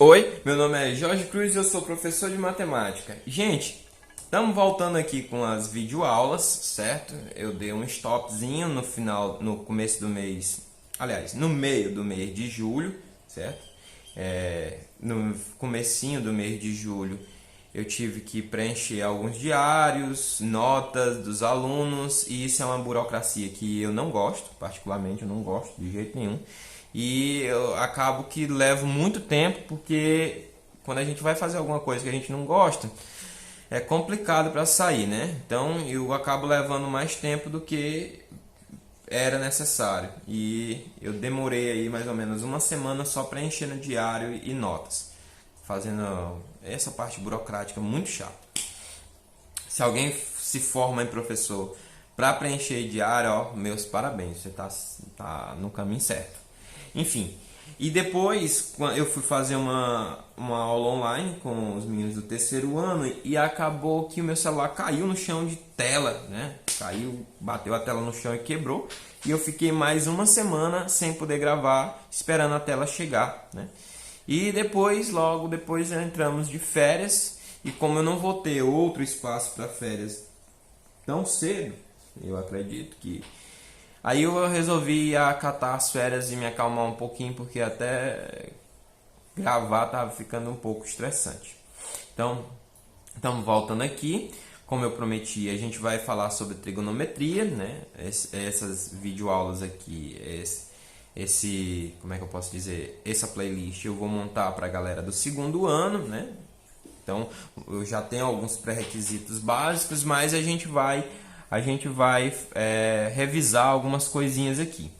Oi, meu nome é Jorge Cruz e eu sou professor de matemática. Gente, estamos voltando aqui com as videoaulas, certo? Eu dei um stopzinho no final, no começo do mês, aliás, no meio do mês de julho, certo? No comecinho do mês de julho eu tive que preencher alguns diários, notas dos alunos, e isso é uma burocracia que eu não gosto, particularmente eu não gosto de jeito nenhum. E eu acabo que levo muito tempo, porque quando a gente vai fazer alguma coisa que a gente não gosta, é complicado para sair, né? Então eu acabo levando mais tempo do que era necessário. E eu demorei aí mais ou menos uma semana só preenchendo diário e notas, fazendo essa parte burocrática muito chata. Se alguém se forma em professor para preencher diário, ó, meus parabéns, você tá no caminho certo. Enfim, e depois eu fui fazer uma aula online com os meninos do terceiro ano e acabou que o meu celular caiu no chão de tela, né? Caiu, bateu a tela no chão e quebrou. E eu fiquei mais uma semana sem poder gravar, esperando a tela chegar, né? E depois, logo depois, entramos de férias. E como eu não vou ter outro espaço para férias tão cedo, eu acredito que aí eu resolvi acatar as férias e me acalmar um pouquinho, porque até gravar estava ficando um pouco estressante. Então, estamos voltando aqui. Como eu prometi, a gente vai falar sobre trigonometria, né? Essas videoaulas aqui, como é que eu posso dizer? Essa playlist eu vou montar para a galera do segundo ano, né? Então, eu já tenho alguns pré-requisitos básicos, mas a gente vai revisar algumas coisinhas aqui.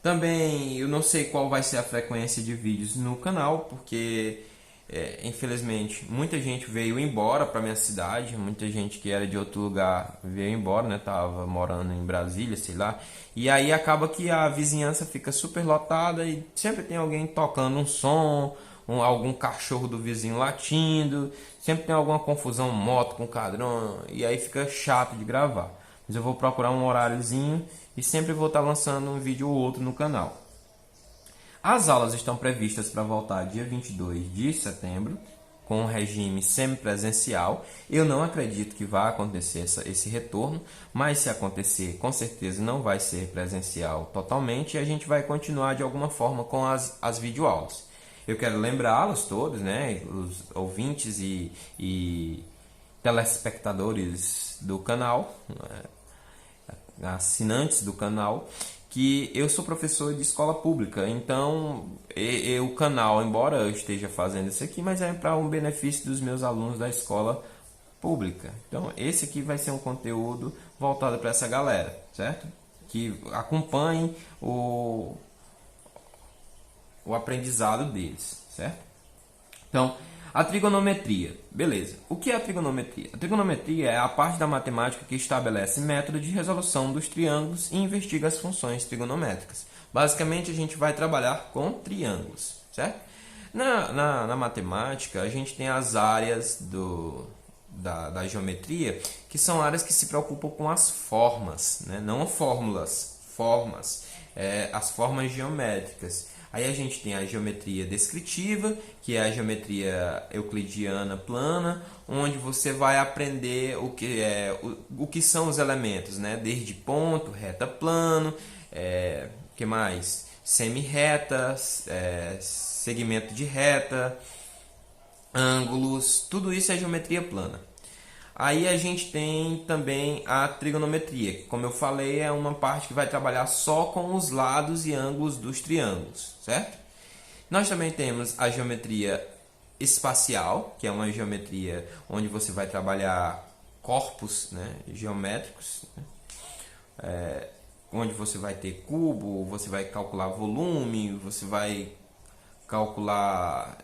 Também eu não sei qual vai ser a frequência de vídeos no canal, porque infelizmente muita gente veio embora para minha cidade, muita gente que era de outro lugar veio embora, né? Tava morando em Brasília, sei lá. E aí acaba que a vizinhança fica super lotada e sempre tem alguém tocando um som, algum cachorro do vizinho latindo, sempre tem alguma confusão, moto com cadrão, e aí fica chato de gravar. Mas eu vou procurar um horáriozinho e sempre vou estar lançando um vídeo ou outro no canal. As aulas estão previstas para voltar dia 22 de setembro, com um regime semipresencial. Eu não acredito que vá acontecer esse retorno, mas se acontecer, com certeza não vai ser presencial totalmente e a gente vai continuar de alguma forma com as videoaulas. Eu quero lembrá-los todos, né, os ouvintes e telespectadores do canal, assinantes do canal, que eu sou professor de escola pública, então o canal, embora eu esteja fazendo isso aqui, mas é para um benefício dos meus alunos da escola pública. Então esse aqui vai ser um conteúdo voltado para essa galera, certo? Que acompanhem o aprendizado deles, certo? Então, a trigonometria, beleza. O que é a trigonometria? A trigonometria é a parte da matemática que estabelece método de resolução dos triângulos e investiga as funções trigonométricas. Basicamente, a gente vai trabalhar com triângulos, certo? Na matemática, a gente tem as áreas da geometria, que são áreas que se preocupam com as formas, né? Não fórmulas, formas, as formas geométricas. Aí a gente tem a geometria descritiva, que é a geometria euclidiana plana, onde você vai aprender o que são os elementos, né? Desde ponto, reta, plano, que mais? Semi-retas, segmento de reta, ângulos, tudo isso é geometria plana. Aí a gente tem também a trigonometria, que, como eu falei, é uma parte que vai trabalhar só com os lados e ângulos dos triângulos, certo? Nós também temos a geometria espacial, que é uma geometria onde você vai trabalhar corpos, né, geométricos, né? Onde você vai ter cubo, você vai calcular volume, você vai calcular,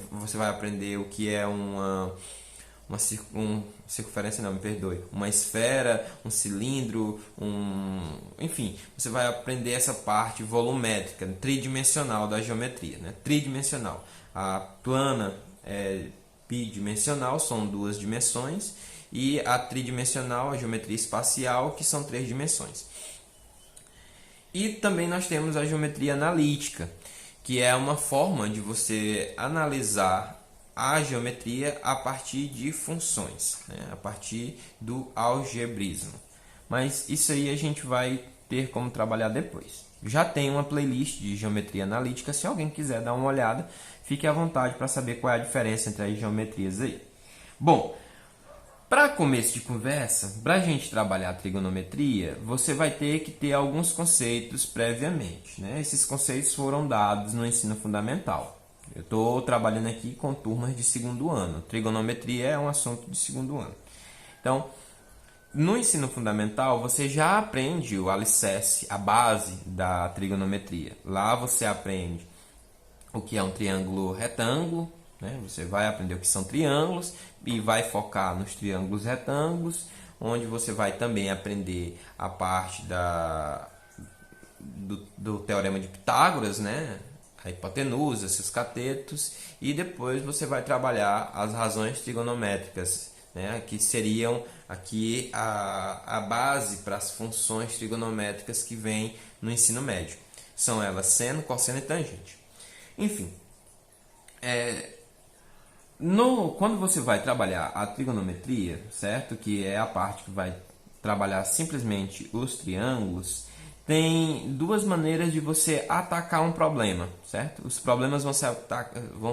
você vai aprender o que é circunferência, não, me perdoe, uma esfera, um cilindro, enfim, você vai aprender essa parte volumétrica, tridimensional da geometria, né? Tridimensional. A plana é bidimensional, são duas dimensões, e a tridimensional, a geometria espacial, que são três dimensões. E também nós temos a geometria analítica, que é uma forma de você analisar a geometria a partir de funções, né? A partir do algebrismo. Mas isso aí a gente vai ter como trabalhar depois. Já tem uma playlist de geometria analítica, se alguém quiser dar uma olhada, fique à vontade para saber qual é a diferença entre as geometrias aí. Bom, para começo de conversa, para a gente trabalhar a trigonometria, você vai ter que ter alguns conceitos previamente, né? Esses conceitos foram dados no ensino fundamental. Eu estou trabalhando aqui com turmas de segundo ano. Trigonometria é um assunto de segundo ano. Então, no ensino fundamental, você já aprende o alicerce, a base da trigonometria. Lá você aprende o que é um triângulo retângulo, né? Você vai aprender o que são triângulos e vai focar nos triângulos retângulos, onde você vai também aprender a parte do teorema de Pitágoras, né? A hipotenusa, seus catetos, e depois você vai trabalhar as razões trigonométricas, né? Que seriam aqui a base para as funções trigonométricas que vem no ensino médio. São elas seno, cosseno e tangente. Enfim, quando você vai trabalhar a trigonometria, certo? Que é a parte que vai trabalhar simplesmente os triângulos, tem duas maneiras de você atacar um problema, certo? Os problemas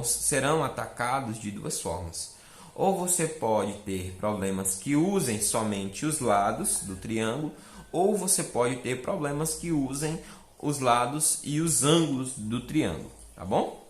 serão atacados de duas formas. Ou você pode ter problemas que usem somente os lados do triângulo, ou você pode ter problemas que usem os lados e os ângulos do triângulo, tá bom?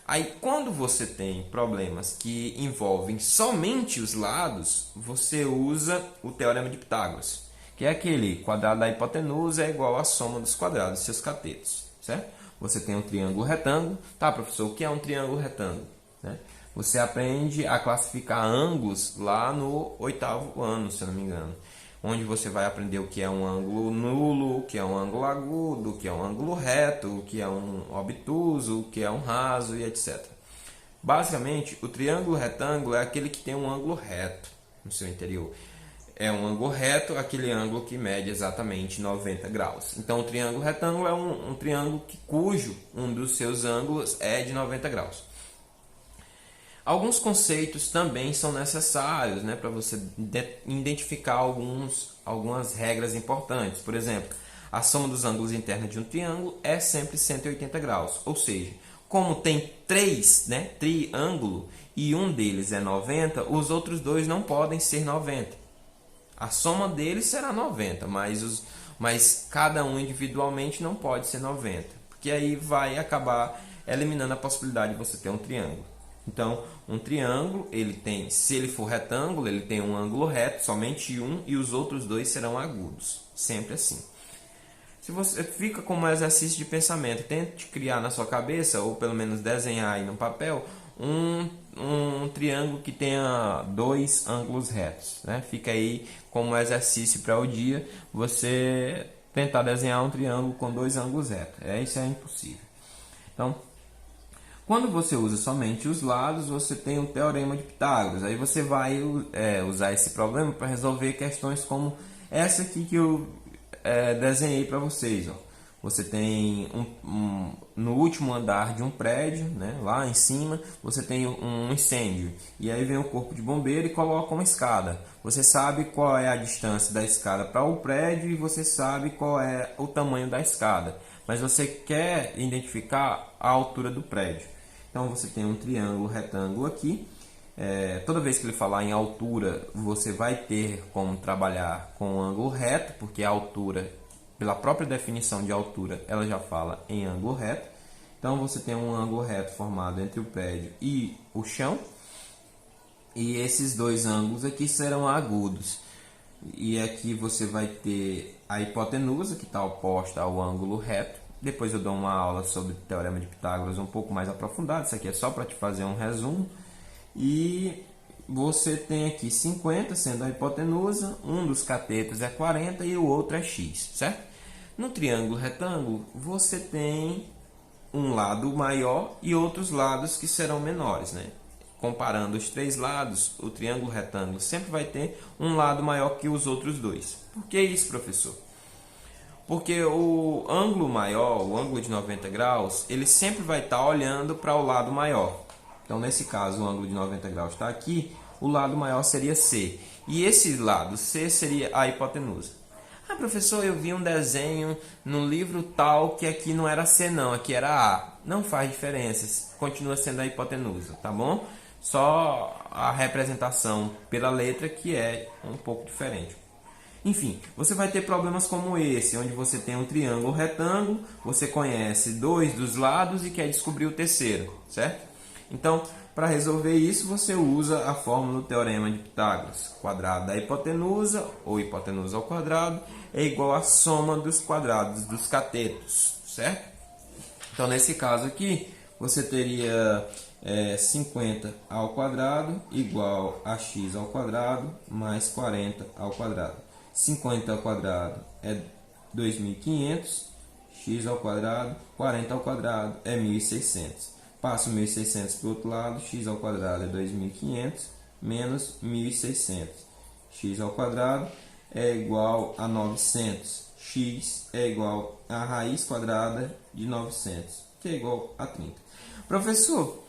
Aí, quando você tem problemas que envolvem somente os lados, você usa o teorema de Pitágoras, que é aquele quadrado da hipotenusa é igual à soma dos quadrados dos seus catetos, certo? Você tem um triângulo retângulo. Tá, professor, o que é um triângulo retângulo? Né? Você aprende a classificar ângulos lá no 8º ano, se eu não me engano, onde você vai aprender o que é um ângulo nulo, o que é um ângulo agudo, o que é um ângulo reto, o que é um obtuso, o que é um raso e etc. Basicamente, o triângulo retângulo é aquele que tem um ângulo reto no seu interior. É um ângulo reto, aquele ângulo que mede exatamente 90 graus. Então, o triângulo retângulo é um triângulo cujo um dos seus ângulos é de 90 graus. Alguns conceitos também são necessários, né, para você identificar algumas regras importantes. Por exemplo, a soma dos ângulos internos de um triângulo é sempre 180 graus. Ou seja, como tem três, né, triângulo, e um deles é 90, os outros dois não podem ser 90. A soma deles será 90, mas cada um individualmente não pode ser 90. Porque aí vai acabar eliminando a possibilidade de você ter um triângulo. Então, um triângulo, se ele for retângulo, ele tem um ângulo reto, somente um, e os outros dois serão agudos. Sempre assim. Se você fica como exercício de pensamento, tente criar na sua cabeça, ou pelo menos desenhar aí no papel, um triângulo que tenha dois ângulos retos, né? Fica aí como exercício para o dia, você tentar desenhar um triângulo com dois ângulos retos. Isso é impossível. Então, quando você usa somente os lados, você tem o teorema de Pitágoras. Aí você vai usar esse problema para resolver questões como essa aqui que eu desenhei para vocês. Ó. Você tem no último andar de um prédio, né, lá em cima, você tem um incêndio. E aí vem o corpo de bombeiro e coloca uma escada. Você sabe qual é a distância da escada para o prédio e você sabe qual é o tamanho da escada. Mas você quer identificar a altura do prédio. Então você tem um triângulo retângulo aqui. Toda vez que ele falar em altura, você vai ter como trabalhar com um ângulo reto, porque a altura, pela própria definição de altura, ela já fala em ângulo reto. Então você tem um ângulo reto formado entre o prédio e o chão. E esses dois ângulos aqui serão agudos. E aqui você vai ter a hipotenusa, que está oposta ao ângulo reto. Depois eu dou uma aula sobre o teorema de Pitágoras um pouco mais aprofundado. Isso aqui é só para te fazer um resumo. E você tem aqui 50 sendo a hipotenusa, um dos catetos é 40 e o outro é x, certo? No triângulo retângulo, você tem um lado maior e outros lados que serão menores, né? Comparando os três lados, o triângulo retângulo sempre vai ter um lado maior que os outros dois. Por que isso, professor? Porque o ângulo maior, o ângulo de 90 graus, ele sempre vai estar olhando para o lado maior. Então, nesse caso, o ângulo de 90 graus está aqui, o lado maior seria C. E esse lado C seria a hipotenusa. Ah, professor, eu vi um desenho no livro tal que aqui não era C não, aqui era A. Não faz diferença, continua sendo a hipotenusa, tá bom? Só a representação pela letra que é um pouco diferente. Enfim, você vai ter problemas como esse, onde você tem um triângulo retângulo, você conhece dois dos lados e quer descobrir o terceiro, certo? Então, para resolver isso, você usa a fórmula do teorema de Pitágoras. Quadrado da hipotenusa, ou hipotenusa ao quadrado, é igual à soma dos quadrados dos catetos, certo? Então, nesse caso aqui, você teria 50 ao quadrado igual a x ao quadrado mais 40 ao quadrado. 50 ao quadrado é 2.500, x ao quadrado, 40 ao quadrado é 1.600. Passo 1.600 para o outro lado, x ao quadrado é 2.500 menos 1.600. X ao quadrado é igual a 900. X é igual a raiz quadrada de 900, que é igual a 30. Professor,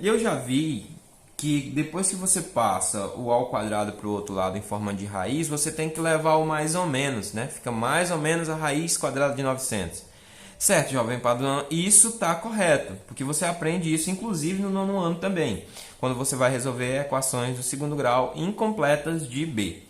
eu já vi que depois que você passa o ao quadrado para o outro lado em forma de raiz, você tem que levar o mais ou menos, né? Fica mais ou menos a raiz quadrada de 900. Certo, jovem padrão, isso está correto, porque você aprende isso inclusive no nono ano também, quando você vai resolver equações do segundo grau incompletas de B.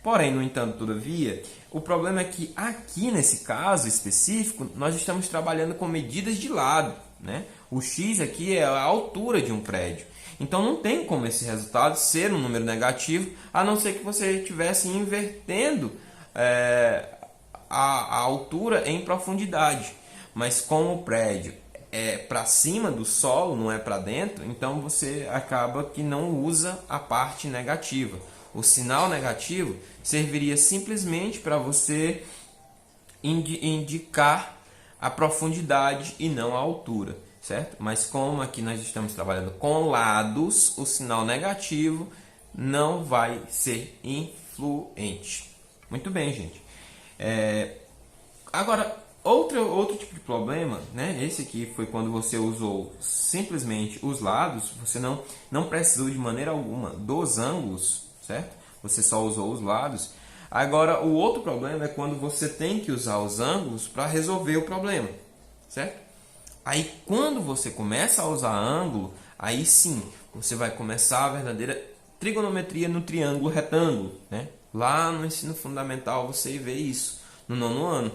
Porém, no entanto, todavia, o problema é que aqui nesse caso específico, nós estamos trabalhando com medidas de lado, né? O x aqui é a altura de um prédio. Então não tem como esse resultado ser um número negativo, a não ser que você estivesse invertendo a altura em profundidade. Mas como o prédio é para cima do solo, não é para dentro, então você acaba que não usa a parte negativa. O sinal negativo serviria simplesmente para você indicar a profundidade e não a altura, certo? Mas como aqui nós estamos trabalhando com lados, o sinal negativo não vai ser influente. Muito bem, gente. Agora, outro tipo de problema, né? Esse aqui foi quando você usou simplesmente os lados, você não precisou de maneira alguma dos ângulos, certo? Você só usou os lados. Agora, o outro problema é quando você tem que usar os ângulos para resolver o problema, certo? Aí, quando você começa a usar ângulo, aí sim, você vai começar a verdadeira trigonometria no triângulo retângulo, né? Lá no ensino fundamental você vê isso, no nono ano,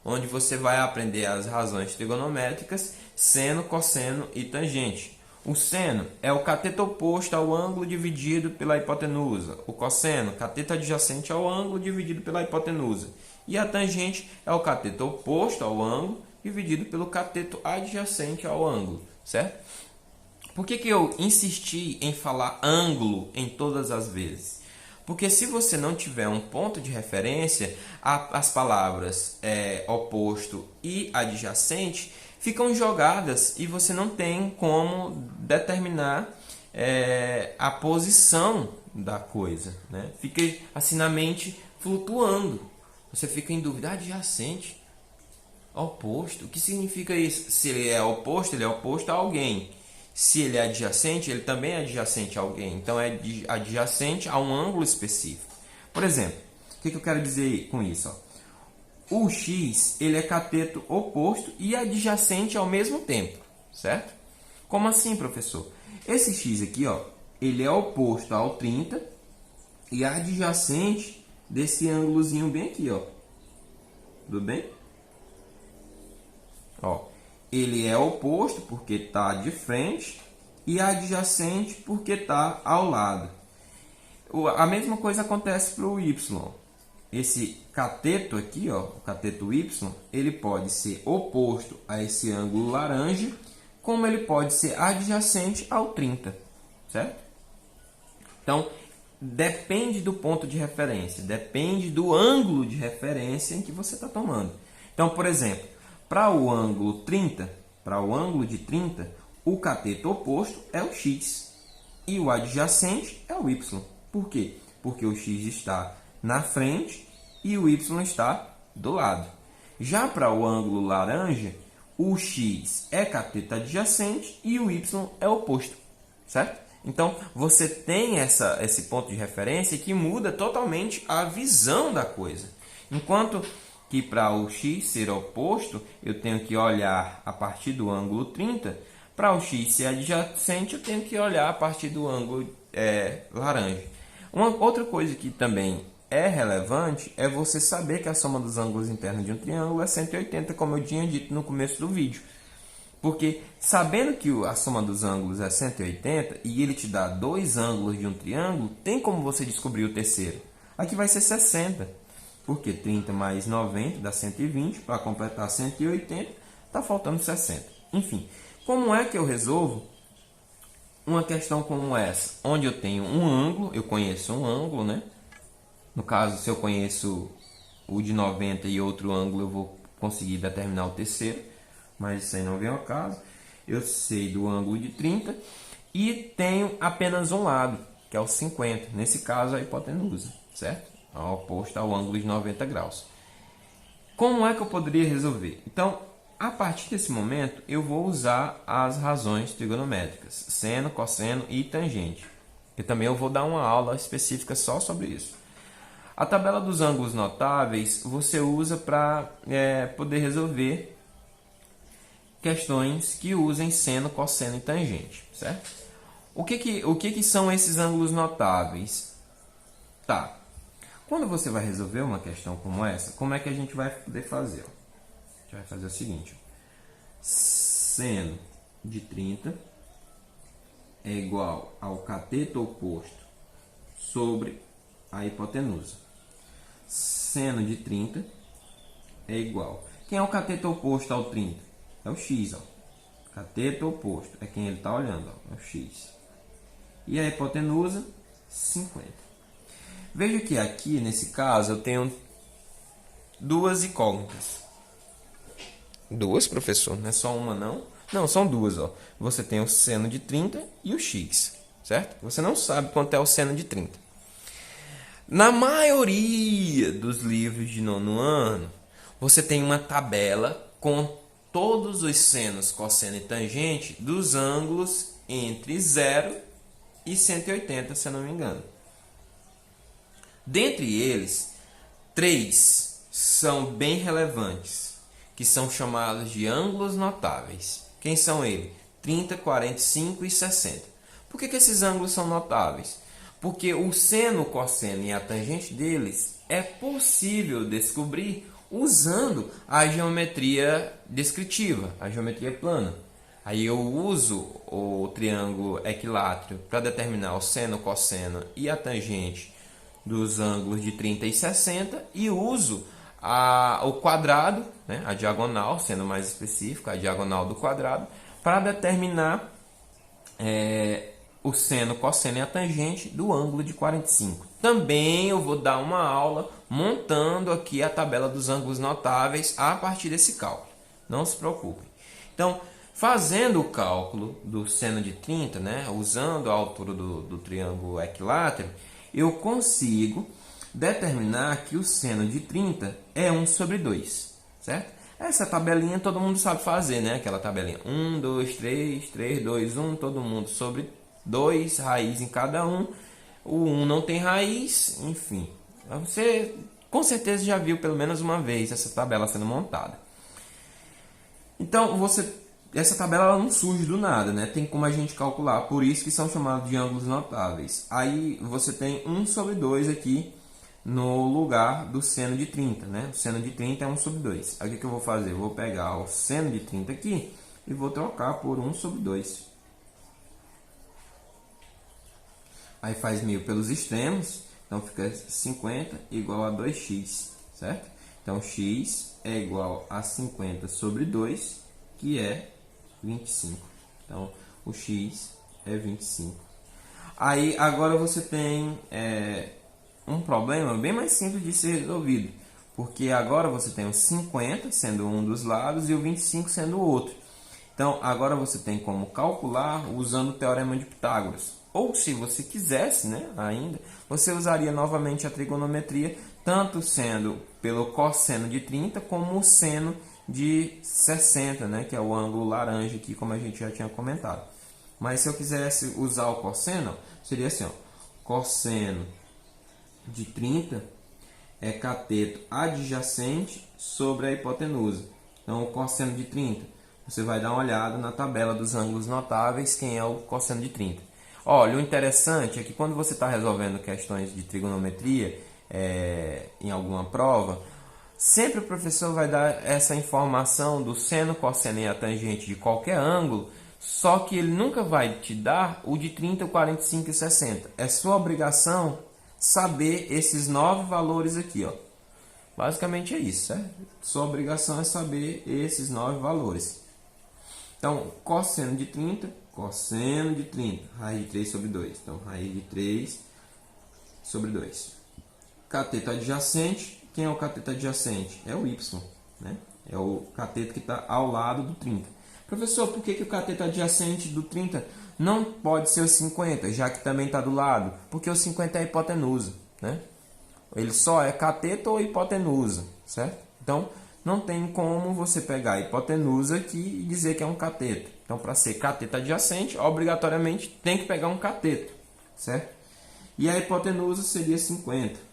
onde você vai aprender as razões trigonométricas, seno, cosseno e tangente. O seno é o cateto oposto ao ângulo dividido pela hipotenusa. O cosseno, cateto adjacente ao ângulo dividido pela hipotenusa. E a tangente é o cateto oposto ao ângulo dividido pelo cateto adjacente ao ângulo, certo? Por que eu insisti em falar ângulo em todas as vezes? Porque se você não tiver um ponto de referência, as palavras oposto e adjacente ficam jogadas e você não tem como determinar a posição da coisa, né? Fica assim na mente flutuando. Você fica em dúvida, adjacente, oposto, o que significa isso? Se ele é oposto, ele é oposto a alguém. Se ele é adjacente, ele também é adjacente a alguém. Então é adjacente a um ângulo específico. Por exemplo, o que eu quero dizer com isso? O x ele é cateto oposto e adjacente ao mesmo tempo, certo? Como assim, professor? Esse x aqui, ó, ele é oposto ao 30 e adjacente desse ângulozinho bem aqui, ó. Tudo bem? Ó, ele é oposto porque está de frente e adjacente porque está ao lado. A mesma coisa acontece para o y. Esse cateto aqui, ó, o cateto y, ele pode ser oposto a esse ângulo laranja, como ele pode ser adjacente ao 30, certo? Então, depende do ponto de referência, depende do ângulo de referência em que você está tomando. Então, por exemplo, para o ângulo 30, para o ângulo de 30, o cateto oposto é o x e o adjacente é o y. Por quê? Porque o x está na frente e o y está do lado. Já para o ângulo laranja, o x é cateto adjacente e o y é oposto, certo? Então, você tem esse ponto de referência que muda totalmente a visão da coisa. Enquanto que para o x ser oposto, eu tenho que olhar a partir do ângulo 30. Para o x ser adjacente, eu tenho que olhar a partir do ângulo laranja. Uma outra coisa que também é relevante é você saber que a soma dos ângulos internos de um triângulo é 180, como eu tinha dito no começo do vídeo. Porque sabendo que a soma dos ângulos é 180 e ele te dá dois ângulos de um triângulo, tem como você descobrir o terceiro. Aqui vai ser 60, porque 30 mais 90 dá 120, para completar 180, está faltando 60. Enfim, como é que eu resolvo uma questão como essa? Onde eu tenho um ângulo, eu conheço um ângulo, né? No caso, se eu conheço o de 90 e outro ângulo, eu vou conseguir determinar o terceiro. Mas isso aí não vem ao caso. Eu sei do ângulo de 30 e tenho apenas um lado, que é o 50. Nesse caso, a hipotenusa, certo? Oposto ao ângulo de 90 graus. Como é que eu poderia resolver? Então, a partir desse momento, eu vou usar as razões trigonométricas, seno, cosseno e tangente. E também eu vou dar uma aula específica só sobre isso. A tabela dos ângulos notáveis você usa para poder resolver questões que usem seno, cosseno e tangente, certo? O que são esses ângulos notáveis? Tá. Quando você vai resolver uma questão como essa, como é que a gente vai poder fazer? A gente vai fazer o seguinte. Seno de 30 é igual ao cateto oposto sobre a hipotenusa. Seno de 30 é igual. Quem é o cateto oposto ao 30? É o x, ó. Cateto oposto é quem ele está olhando, ó, é o x. E a hipotenusa, 50. Veja que aqui, nesse caso, eu tenho duas incógnitas. Duas, professor? Não é só uma, não? Não, são duas, ó. Você tem o seno de 30 e o x, certo? Você não sabe quanto é o seno de 30. Na maioria dos livros de nono ano, você tem uma tabela com todos os senos, cosseno e tangente dos ângulos entre 0 e 180, se eu não me engano. Dentre eles, 3 são bem relevantes, que são chamados de ângulos notáveis. Quem são eles? 30, 45 e 60. Por que esses ângulos são notáveis? Porque o seno, o cosseno e a tangente deles é possível descobrir usando a geometria descritiva, a geometria plana. Aí eu uso o triângulo equilátero para determinar o seno, o cosseno e a tangente dos ângulos de 30 e 60 e uso o quadrado, né, a diagonal, sendo mais específico, a diagonal do quadrado, para determinar o seno, cosseno e a tangente do ângulo de 45. Também eu vou dar uma aula montando aqui a tabela dos ângulos notáveis a partir desse cálculo. Não se preocupe. Então, fazendo o cálculo do seno de 30, né, usando a altura do triângulo equilátero, eu consigo determinar que o seno de 30 é 1 sobre 2, certo? Essa tabelinha todo mundo sabe fazer, né? Aquela tabelinha 1, 2, 3, 3, 2, 1, todo mundo sobre 2, raiz em cada um. O 1 não tem raiz, enfim. Você com certeza já viu pelo menos uma vez essa tabela sendo montada. Então, essa tabela ela não surge do nada, né? Tem como a gente calcular, por isso que são chamados de ângulos notáveis. Aí você tem 1 sobre 2 aqui no lugar do seno de 30, né? O seno de 30 é 1 sobre 2. Aí o que eu vou fazer? Eu vou pegar o seno de 30 aqui e vou trocar por 1 sobre 2. Aí faz 1000 pelos extremos, então fica 50 igual a 2x, certo? Então x é igual a 50 sobre 2, que é 25. Então o x é 25. Aí agora você tem um problema bem mais simples de ser resolvido, porque agora você tem o 50 sendo um dos lados e o 25 sendo o outro. Então agora você tem como calcular usando o teorema de Pitágoras. Ou se você quisesse, né, ainda, você usaria novamente a trigonometria, tanto sendo pelo cosseno de 30 como o seno de 60, né, que é o ângulo laranja aqui, como a gente já tinha comentado. Mas se eu quisesse usar o cosseno, seria assim, ó, cosseno de 30 é cateto adjacente sobre a hipotenusa. Então, o cosseno de 30, você vai dar uma olhada na tabela dos ângulos notáveis, quem é o cosseno de 30. Olha, o interessante é que quando você está resolvendo questões de trigonometria em alguma prova, sempre o professor vai dar essa informação do seno, cosseno e a tangente de qualquer ângulo, só que ele nunca vai te dar o de 30, 45 e 60. É sua obrigação saber esses 9 valores aqui, ó. Basicamente é isso, certo? Sua obrigação é saber esses 9 valores. Então, cosseno de 30, raiz de 3 sobre 2. Então, raiz de 3 sobre 2. Cateto adjacente, quem é o cateto adjacente? É o y, né? É o cateto que está ao lado do 30. Professor, por que o cateto adjacente do 30 não pode ser o 50, já que também está do lado? Porque o 50 é a hipotenusa, né? Ele só é cateto ou hipotenusa, certo? Então, não tem como você pegar a hipotenusa aqui e dizer que é um cateto. Então, para ser cateto adjacente, obrigatoriamente tem que pegar um cateto, certo? E a hipotenusa seria 50.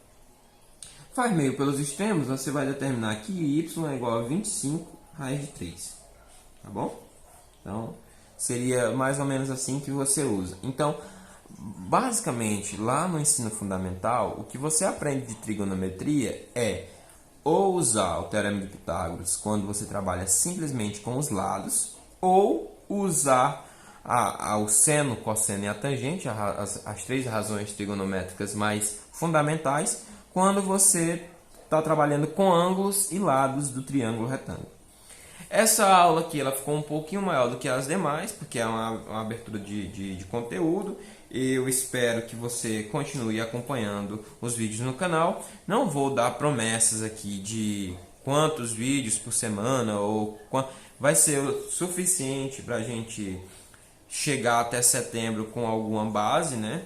Faz meio pelos extremos, você vai determinar que y é igual a 25 raiz de 3, tá bom? Então, seria mais ou menos assim que você usa. Então, basicamente, lá no ensino fundamental, o que você aprende de trigonometria é ou usar o Teorema de Pitágoras quando você trabalha simplesmente com os lados, ou usar o seno, cosseno e a tangente, as 3 razões trigonométricas mais fundamentais, quando você está trabalhando com ângulos e lados do triângulo retângulo. Essa aula aqui ela ficou um pouquinho maior do que as demais, porque é uma abertura de conteúdo. Eu espero que você continue acompanhando os vídeos no canal. Não vou dar promessas aqui de quantos vídeos por semana, ou vai ser o suficiente para a gente chegar até setembro com alguma base, né?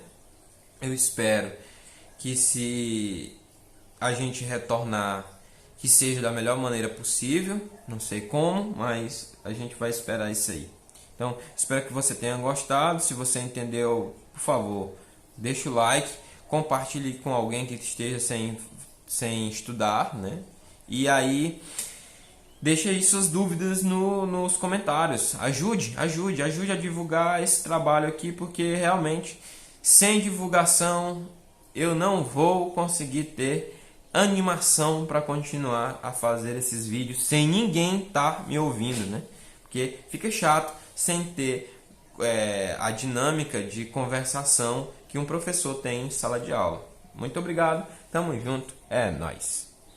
Eu espero que, se a gente retornar, que seja da melhor maneira possível. Não sei como, mas a gente vai esperar isso aí. Então, espero que você tenha gostado. Se você entendeu, por favor, deixa o like, compartilhe com alguém que esteja sem estudar, né? E aí, deixe aí suas dúvidas nos comentários. Ajude a divulgar esse trabalho aqui, porque realmente, sem divulgação, eu não vou conseguir ter animação para continuar a fazer esses vídeos sem ninguém estar me ouvindo, né? Porque fica chato sem ter a dinâmica de conversação que um professor tem em sala de aula. Muito obrigado, tamo junto, é nóis!